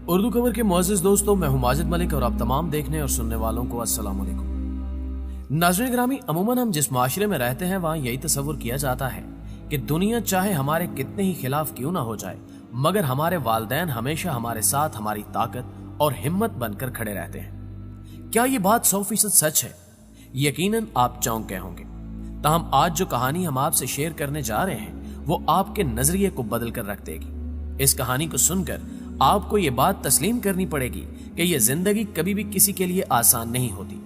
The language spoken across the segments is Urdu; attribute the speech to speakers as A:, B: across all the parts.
A: اردو کور کے معزز دوستوں، میں ہوں ماجد ملک اور آپ تمام دیکھنے اور سننے والوں کو السلام علیکم۔ ناظرین گرامی، عموماً ہم جس معاشرے میں رہتے ہیں وہاں یہی تصور کیا جاتا ہے کہ دنیا چاہے ہمارے کتنے ہی خلاف کیوں نہ ہو جائے مگر ہمارے والدین ہمیشہ ہمارے ساتھ ہماری طاقت اور ہمت بن کر کھڑے رہتے ہیں۔ کیا یہ بات 100% سچ ہے؟ یقیناً آپ چونک گئے ہوں گے۔ تاہم آج جو کہانی ہم آپ سے شیئر کرنے جا رہے ہیں وہ آپ کے نظریے کو بدل کر رکھ دے گی۔ اس کہانی کو سن کر آپ کو یہ بات تسلیم کرنی پڑے گی کہ یہ زندگی کبھی بھی کسی کے لیے آسان نہیں ہوتی۔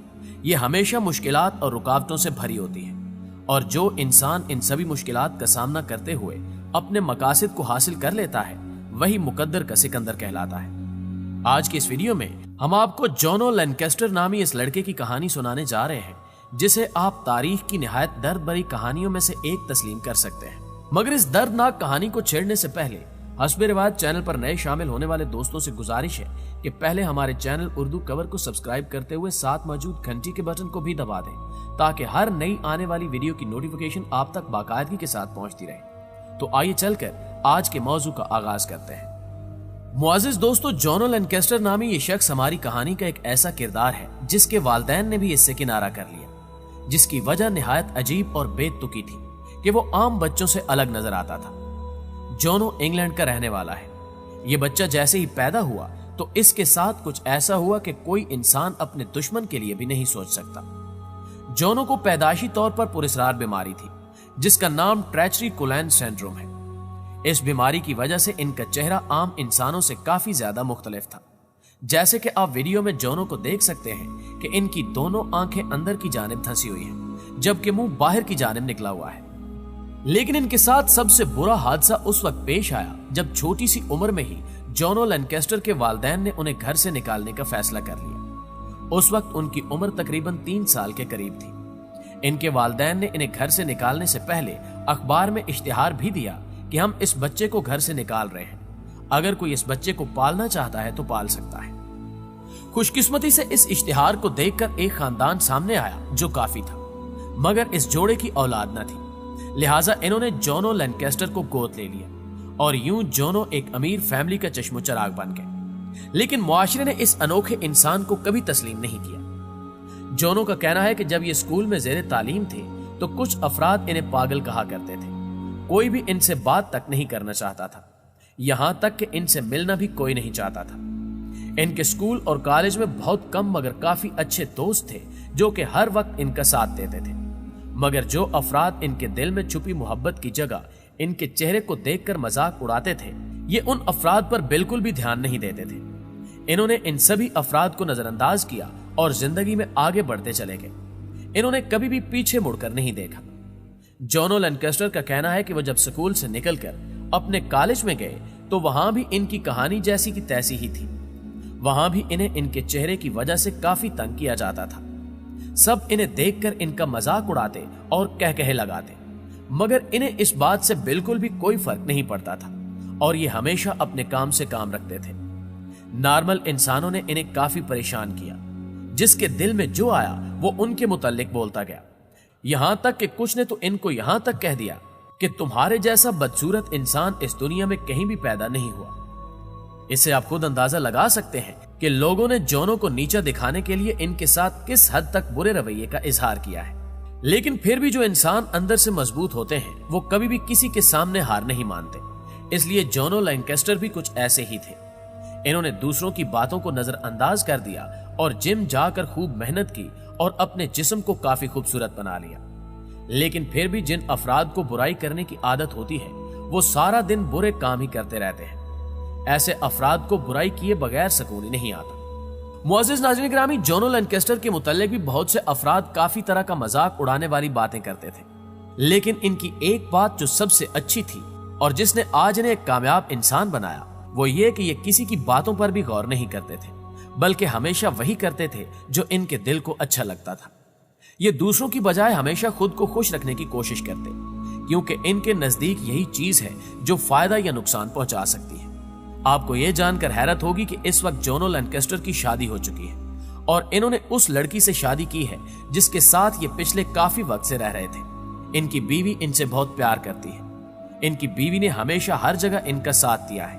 A: یہ ہمیشہ مشکلات اور رکاوٹوں سے بھری ہوتی ہے، اور جو انسان ان سبھی مشکلات کا سامنا کرتے ہوئے اپنے مقاصد کو حاصل کر لیتا ہے وہی مقدر کا سکندر کہلاتا ہے۔ آج کی اس ویڈیو میں ہم آپ کو جونو لینکسٹر نامی اس لڑکے کی کہانی سنانے جا رہے ہیں جسے آپ تاریخ کی نہایت درد بھری کہانیوں میں سے ایک تسلیم کر سکتے ہیں۔ مگر اس دردناک کہانی کو چھیڑنے سے پہلے حسب روایت چینل پر نئے شامل ہونے والے دوستوں سے گزارش ہے کہ پہلے ہمارے چینل اردو کور کو سبسکرائب کرتے ہوئے ساتھ موجود گھنٹی کے بٹن کو بھی دبا دیں تاکہ ہر نئی آنے والی ویڈیو کی نوٹیفیکیشن آپ تک باقاعدگی کے ساتھ پہنچتی رہے۔ تو آئیے چل کر آج کے موضوع کا آغاز کرتے ہیں۔ معزز دوستو، جونو لینکسٹر نامی یہ شخص ہماری کہانی کا ایک ایسا کردار ہے جس کے والدین نے بھی اس سے کنارہ کر لیا، جس کی وجہ نہایت عجیب اور بے تکی تھی کہ وہ عام بچوں سے الگ نظر آتا تھا۔ جونو انگلینڈ کا رہنے والا ہے۔ یہ بچہ جیسے ہی پیدا ہوا تو اس کے ساتھ کچھ ایسا ہوا کہ کوئی انسان اپنے دشمن کے لیے بھی نہیں سوچ سکتا۔ جونو کو پیدائشی طور پر پراسرار بیماری تھی جس کا نام ٹریچری کولین سنڈروم ہے۔ اس بیماری کی وجہ سے ان کا چہرہ عام انسانوں سے کافی زیادہ مختلف تھا۔ جیسے کہ آپ ویڈیو میں جونو کو دیکھ سکتے ہیں کہ ان کی دونوں آنکھیں اندر کی جانب دھنسی ہوئی ہیں جبکہ منہ باہر کی جانب نکلا ہوا ہے۔ لیکن ان کے ساتھ سب سے برا حادثہ اس وقت پیش آیا جب چھوٹی سی عمر میں ہی جونو لینکسٹر کے والدین نے انہیں گھر سے نکالنے کا فیصلہ کر لیا۔ اس وقت ان کی عمر تقریباً 3 سال کے قریب تھی۔ ان کے والدین نے انہیں گھر سے نکالنے سے پہلے اخبار میں اشتہار بھی دیا کہ ہم اس بچے کو گھر سے نکال رہے ہیں، اگر کوئی اس بچے کو پالنا چاہتا ہے تو پال سکتا ہے۔ خوش قسمتی سے اس اشتہار کو دیکھ کر ایک خاندان سامنے آیا جو کافی تھا، مگر اس جوڑے کی اولاد نہ تھی، لہٰذا انہوں نے جونو لینکسٹر کو گود لے لیا اور یوں جونو ایک امیر فیملی کا چشم و چراغ بن گئے۔ لیکن معاشرے نے اس انوکھے انسان کو کبھی تسلیم نہیں کیا۔ جونو کا کہنا ہے کہ جب یہ اسکول میں زیر تعلیم تھے تو کچھ افراد انہیں پاگل کہا کرتے تھے، کوئی بھی ان سے بات تک نہیں کرنا چاہتا تھا، یہاں تک کہ ان سے ملنا بھی کوئی نہیں چاہتا تھا۔ ان کے اسکول اور کالج میں بہت کم مگر کافی اچھے دوست تھے جو کہ ہر وقت ان کا ساتھ دیتے تھے، مگر جو افراد ان کے دل میں چھپی محبت کی جگہ ان کے چہرے کو دیکھ کر مذاق اڑاتے تھے، یہ ان افراد پر بالکل بھی دھیان نہیں دیتے تھے۔ انہوں نے ان سبھی افراد کو نظر انداز کیا اور زندگی میں آگے بڑھتے چلے گئے۔ انہوں نے کبھی بھی پیچھے مڑ کر نہیں دیکھا۔ جونو لینکسٹر کا کہنا ہے کہ وہ جب سکول سے نکل کر اپنے کالج میں گئے تو وہاں بھی ان کی کہانی جیسی کی تیسی ہی تھی۔ وہاں بھی انہیں ان کے چہرے کی وجہ سے کافی تنگ کیا جاتا تھا۔ سب انہیں دیکھ کر ان کا مذاق اڑاتے اور کہے لگاتے، مگر انہیں اس بات سے بالکل بھی کوئی فرق نہیں پڑتا تھا اور یہ ہمیشہ اپنے کام سے کام رکھتے تھے۔ نارمل انسانوں نے انہیں کافی پریشان کیا، جس کے دل میں جو آیا وہ ان کے متعلق بولتا گیا، یہاں تک کہ کچھ نے تو ان کو یہاں تک کہہ دیا کہ تمہارے جیسا بدصورت انسان اس دنیا میں کہیں بھی پیدا نہیں ہوا۔ اس سے آپ خود اندازہ لگا سکتے ہیں کہ لوگوں نے جونو کو نیچا دکھانے کے لیے ان کے ساتھ کس حد تک برے رویے کا اظہار کیا ہے۔ لیکن پھر بھی جو انسان اندر سے مضبوط ہوتے ہیں وہ کبھی بھی کسی کے سامنے ہار نہیں مانتے، اس لیے جونو لینکسٹر بھی کچھ ایسے ہی تھے۔ انہوں نے دوسروں کی باتوں کو نظر انداز کر دیا اور جم جا کر خوب محنت کی اور اپنے جسم کو کافی خوبصورت بنا لیا۔ لیکن پھر بھی جن افراد کو برائی کرنے کی عادت ہوتی ہے وہ سارا دن برے کام ہی کرتے رہتے ہیں۔ ایسے افراد کو برائی کیے بغیر سکون ہی نہیں آتا۔ معزز ناظرین گرامی، جونو لینکسٹر کے متعلق بھی بہت سے افراد کافی طرح کا مذاق اڑانے والی باتیں کرتے تھے، لیکن ان کی ایک بات جو سب سے اچھی تھی اور جس نے آج انہیں ایک کامیاب انسان بنایا وہ یہ کہ یہ کسی کی باتوں پر بھی غور نہیں کرتے تھے، بلکہ ہمیشہ وہی کرتے تھے جو ان کے دل کو اچھا لگتا تھا۔ یہ دوسروں کی بجائے ہمیشہ خود کو خوش رکھنے کی کوشش کرتے، کیونکہ ان کے نزدیک یہی چیز ہے جو فائدہ یا نقصان پہنچا سکتی ہے۔ آپ کو یہ جان کر حیرت ہوگی کہ اس وقت جونو لینکسٹر کی شادی ہو چکی ہے اور انہوں نے اس لڑکی سے شادی کی ہے جس کے ساتھ یہ پچھلے کافی وقت سے رہ رہے تھے۔ ان کی بیوی ان سے بہت پیار کرتی ہے۔ ان کی بیوی نے ہمیشہ ہر جگہ ان کا ساتھ دیا ہے